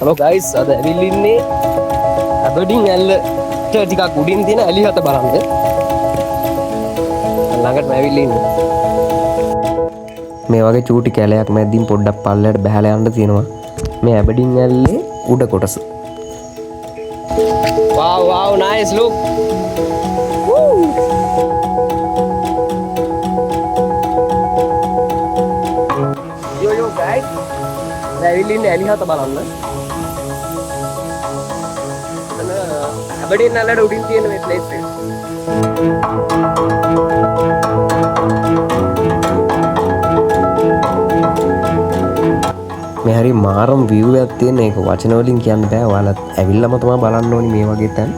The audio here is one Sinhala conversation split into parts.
හලෝ ගයිස් අද ඇවිල්ලා ඉන්නේ ඇබර්ඩින් ඇල්ලට ටිකක් උඩින් තියෙන ඇලි හත බලන්න. ළඟට ඇවිල්ලා ඉන්නේ. මේ වගේ චූටි කැලයක් මැද්දින් පොඩ්ඩක් පල්ලයට බහලා යන්න තියෙනවා. මේ ඇබර්ඩින් ඇල්ලේ උඩ කොටස. wow nice look. Woo! yo guys ඇවිල්ලා ඉන්නේ ඇලි හත බලන්න. ඇබර්ඩින් ඇල්ලට උඩින් තියෙන මේ ප්ලේස් එක. මේ හරි මාරම් view එකක් තියෙන එක වචන වලින් කියන්න බෑ. ඔයාලත් ඇවිල්ලාම තමයි බලන්න ඕනි මේ වගේ තැන්.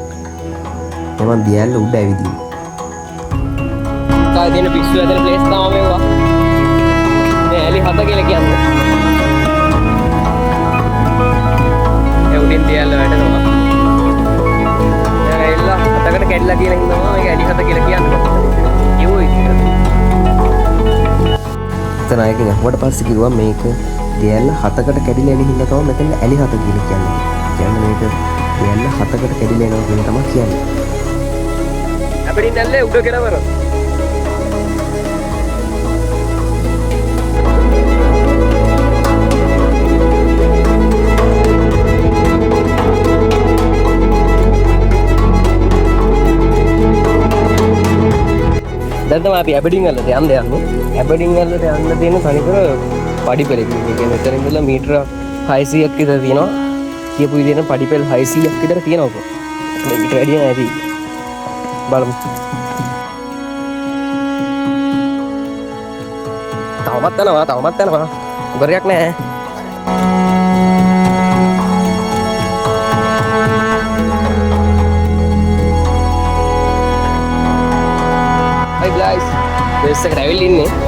මම දියල්ල උඩ ඇවිදින්නේ. කායි දෙන පිස්සු ඇදලා ප්ලේස් තමයි මේවා. මේ ඇලි හත කියලා කියන්නේ. ඒ උඩින් දියල්ල වැටෙනවා. දැන් ඇවිල්ලා හතකට කැඩිලා කියලා හිතනවා මේක ඇලි හත කියලා කියන්නේ. යෝයි කියලා. එතන අයකින් අහුවට පස්සේ කිව්වා මේක දියල්ල හතකට කැඩිලා එන හින්දා තමයි මෙතන ඇලි හත කියලා කියන්නේ. කියන්නේ මේක දියල්ල හතකට කැඩිලා එනවා කියන තමයි කියන්නේ. අපිට නැල්ලේ උඩ කෙලවර. දැන් තමයි අපි ඇබර්ඩින් වලට යන්නේ. ඇබර්ඩින් වලට යන්න තියෙන තනිකර පඩිපෙලක්. ඒ කියන්නේ මෙතන ඉඳලා මීටර 600ක් විතර තියෙනවා. කියපු විදිහට පඩිපෙල් 600ක් විතර තියෙනවා. මේකට වැඩි නෑ ඉතින්. බලමු. තවමත් යනවා. ඉවරයක් නෑ. Hi guys. බස් එකට ඇවිල්ලා ඉන්නේ.